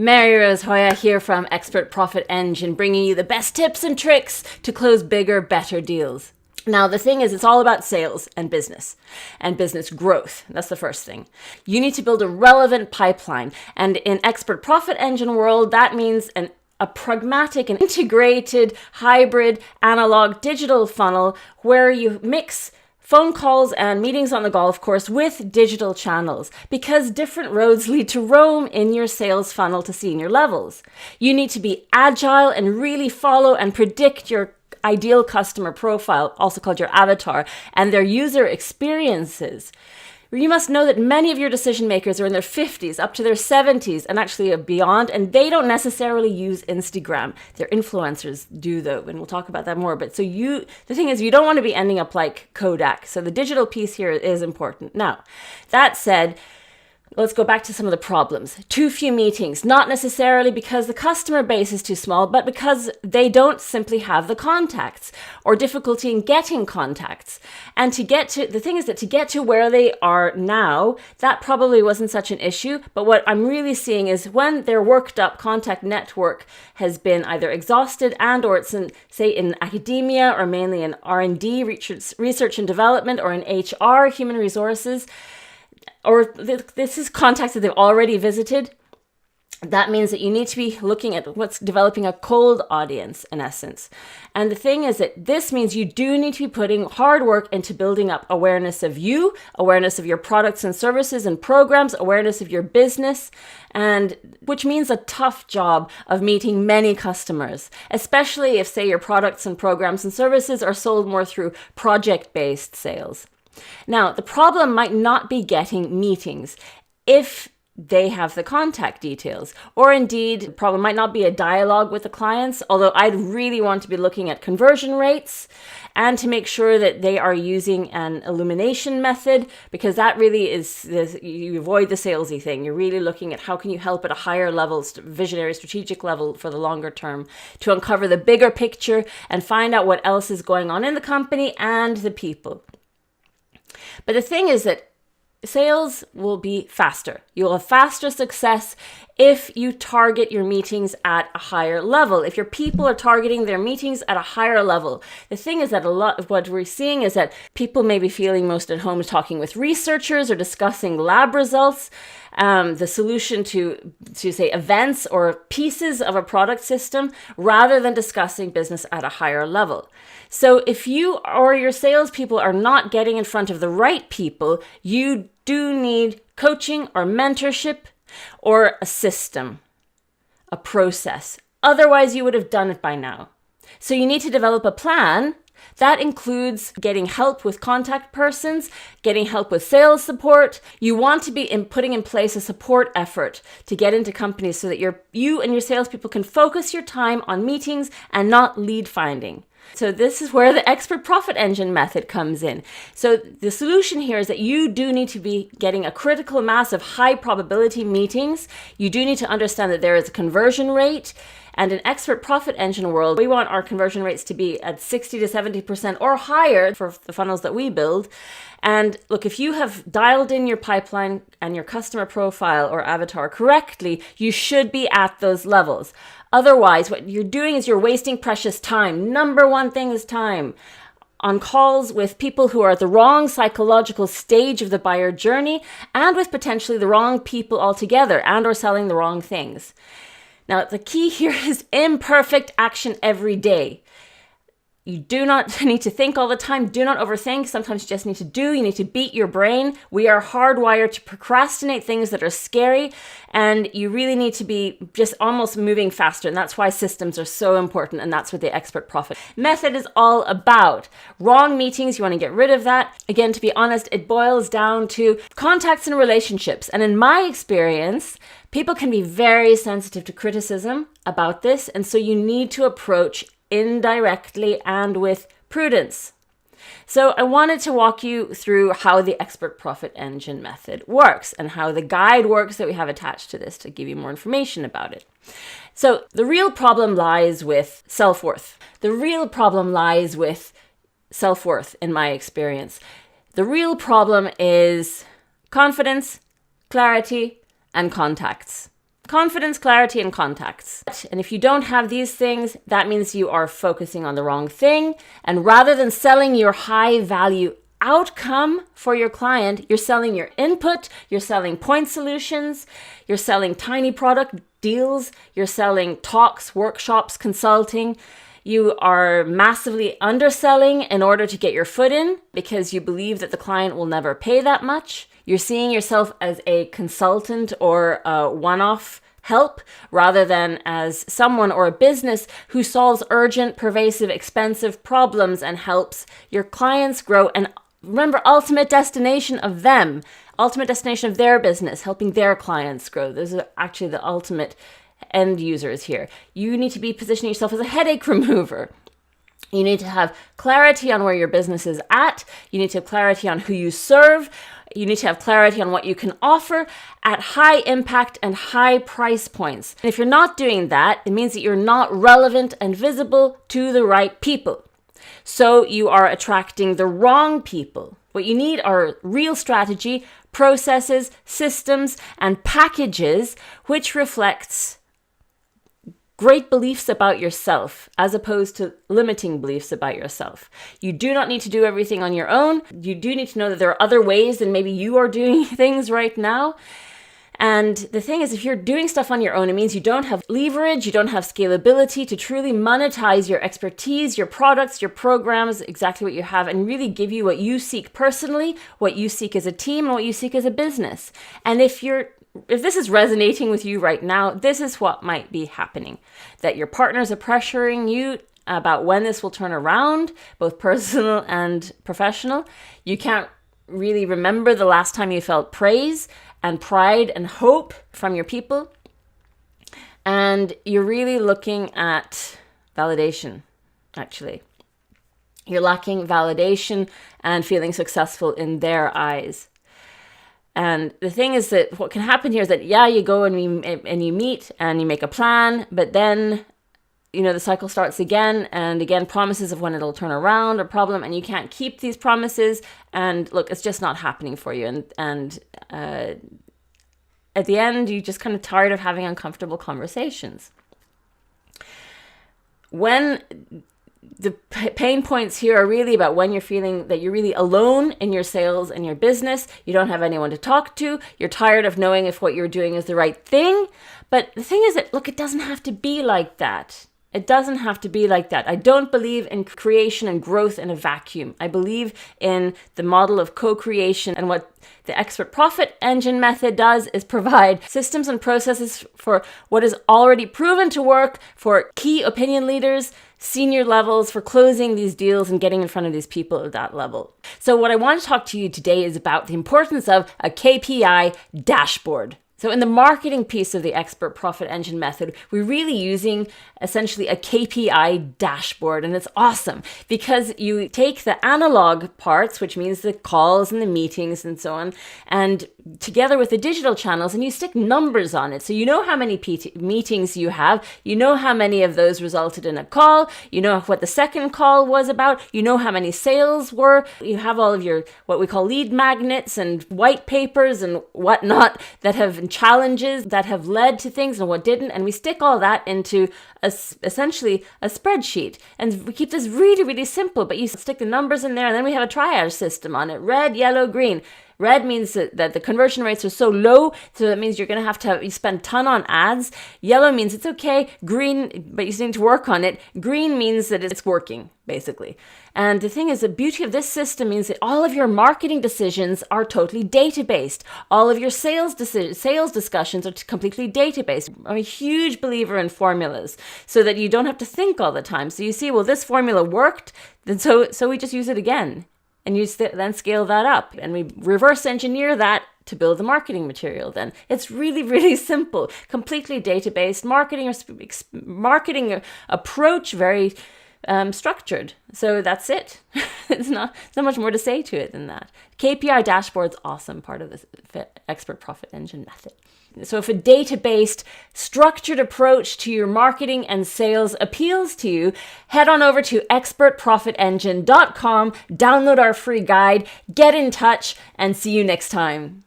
Mary Rose Hoya here from Expert Profit Engine, bringing you the best tips and tricks to close bigger, better deals. Now, the thing is, it's all about sales and business growth. That's the first thing. You need to build a relevant pipeline. And in Expert Profit Engine world, that means a pragmatic and integrated hybrid analog digital funnel where you mix phone calls and meetings on the golf course with digital channels, because different roads lead to Rome in your sales funnel to senior levels. You need to be agile and really follow and predict your ideal customer profile, also called your avatar, and their user experiences. You must know that many of your decision makers are in their 50s up to their 70s and actually beyond, and they don't necessarily use Instagram. Their influencers do though, and we'll talk about that more. But the thing is, you don't want to be ending up like Kodak. So the digital piece here is important. Now, that said, let's go back to some of the problems. Too few meetings, not necessarily because the customer base is too small, but because they don't simply have the contacts or difficulty in getting contacts. And to get to where they are now, that probably wasn't such an issue. But what I'm really seeing is when their worked up contact network has been either exhausted or it's in academia or mainly in R&D, research and development, or in HR, human resources, or this is contacts that they've already visited, that means that you need to be looking at what's developing a cold audience in essence. And the thing is that this means you do need to be putting hard work into building up awareness of you, awareness of your products and services and programs, awareness of your business, and which means a tough job of meeting many customers, especially if, say, your products and programs and services are sold more through project-based sales. Now, the problem might not be getting meetings if they have the contact details, or indeed, the problem might not be a dialogue with the clients, although I'd really want to be looking at conversion rates and to make sure that they are using an illumination method, because that really is, you avoid the salesy thing. You're really looking at how can you help at a higher level, visionary, strategic level for the longer term to uncover the bigger picture and find out what else is going on in the company and the people. But the thing is that sales will be faster. You'll have faster success if you target your meetings at a higher level, if your people are targeting their meetings at a higher level. The thing is that a lot of what we're seeing is that people may be feeling most at home talking with researchers or discussing lab results, the solution to say events or pieces of a product system, rather than discussing business at a higher level. So if you or your salespeople are not getting in front of the right people, you do need coaching or mentorship or a system, a process. Otherwise, you would have done it by now. So you need to develop a plan. That includes getting help with contact persons, getting help with sales support. You want to be putting in place a support effort to get into companies so that you and your salespeople can focus your time on meetings and not lead finding. So this is where the Expert Profit Engine method comes in. So the solution here is that you do need to be getting a critical mass of high probability meetings. You do need to understand that there is a conversion rate. And in Expert Profit Engine world, we want our conversion rates to be at 60 to 70% or higher for the funnels that we build. And look, if you have dialed in your pipeline and your customer profile or avatar correctly, you should be at those levels. Otherwise, what you're doing is you're wasting precious time. Number one thing is time on calls with people who are at the wrong psychological stage of the buyer journey and with potentially the wrong people altogether and or selling the wrong things. Now, the key here is imperfect action every day. You do not need to think all the time. Do not overthink. Sometimes you just need to do. You need to beat your brain. We are hardwired to procrastinate things that are scary, and you really need to be just almost moving faster. And that's why systems are so important, and that's what the Expert Profit method is all about. Wrong meetings, you want to get rid of that. Again, to be honest, it boils down to contacts and relationships. And in my experience, people can be very sensitive to criticism about this, and so you need to approach indirectly and with prudence. So I wanted to walk you through how the Expert Profit Engine method works and how the guide works that we have attached to this to give you more information about it. So the real problem lies with self-worth. The real problem lies with self-worth in my experience. The real problem is confidence, clarity, and contacts. Confidence, clarity, and contacts. And if you don't have these things, that means you are focusing on the wrong thing. And rather than selling your high value outcome for your client, you're selling your input, you're selling point solutions, you're selling tiny product deals, you're selling talks, workshops, consulting. You are massively underselling in order to get your foot in because you believe that the client will never pay that much. You're seeing yourself as a consultant or a one-off help rather than as someone or a business who solves urgent, pervasive, expensive problems and helps your clients grow. And remember, ultimate destination of them, ultimate destination of their business, helping their clients grow. Those are actually the ultimate end users here. You need to be positioning yourself as a headache remover. You need to have clarity on where your business is at. You need to have clarity on who you serve. You need to have clarity on what you can offer at high impact and high price points. And if you're not doing that, it means that you're not relevant and visible to the right people. So you are attracting the wrong people. What you need are real strategy, processes, systems, and packages which reflects great beliefs about yourself as opposed to limiting beliefs about yourself. You do not need to do everything on your own. You do need to know that there are other ways than maybe you are doing things right now. And the thing is, if you're doing stuff on your own, it means you don't have leverage, you don't have scalability to truly monetize your expertise, your products, your programs, exactly what you have, and really give you what you seek personally, what you seek as a team, and what you seek as a business. And if this is resonating with you right now, this is what might be happening. That your partners are pressuring you about when this will turn around, both personal and professional. You can't really remember the last time you felt praise and pride and hope from your people. And you're really looking at validation, actually. You're lacking validation and feeling successful in their eyes. And the thing is that what can happen here is that, you go and you meet and you make a plan, but then, the cycle starts again and again, promises of when it'll turn around or problem, and you can't keep these promises. And look, it's just not happening for you. And at the end, you're just kind of tired of having uncomfortable conversations. When the pain points here are really about when you're feeling that you're really alone in your sales and your business. You don't have anyone to talk to. You're tired of knowing if what you're doing is the right thing. But the thing is that, look, it doesn't have to be like that. It doesn't have to be like that. I don't believe in creation and growth in a vacuum. I believe in the model of co-creation, and what the Expert Profit Engine method does is provide systems and processes for what is already proven to work for key opinion leaders, senior levels, for closing these deals and getting in front of these people at that level. So what I want to talk to you today is about the importance of a KPI dashboard. So in the marketing piece of the Expert Profit Engine method, we're really using essentially a KPI dashboard. And it's awesome because you take the analog parts, which means the calls and the meetings and so on, and together with the digital channels, and you stick numbers on it. So you know how many meetings you have, you know how many of those resulted in a call, you know what the second call was about, you know how many sales were, you have all of your what we call lead magnets and white papers and whatnot that have challenges that have led to things and what didn't, and we stick all that into essentially a spreadsheet. And we keep this really, really simple, but you stick the numbers in there, and then we have a triage system on it: red, yellow, green. Red means that the conversion rates are so low, so that means you're going to have you spend a ton on ads. Yellow means it's okay. Green, but you still need to work on it. Green means that it's working, basically. And the thing is, the beauty of this system means that all of your marketing decisions are totally data-based. All of your sales discussions are completely data-based. I'm a huge believer in formulas, so that you don't have to think all the time. So you see, well, this formula worked, then so we just use it again. And you then scale that up, and we reverse engineer that to build the marketing material. Then it's really, really simple, completely data-based marketing approach, very structured. So that's it. It's not much more to say to it than that. KPI dashboard's awesome, part of the Expert Profit Engine method. So if a data-based, structured approach to your marketing and sales appeals to you, head on over to expertprofitengine.com, download our free guide, get in touch, and see you next time.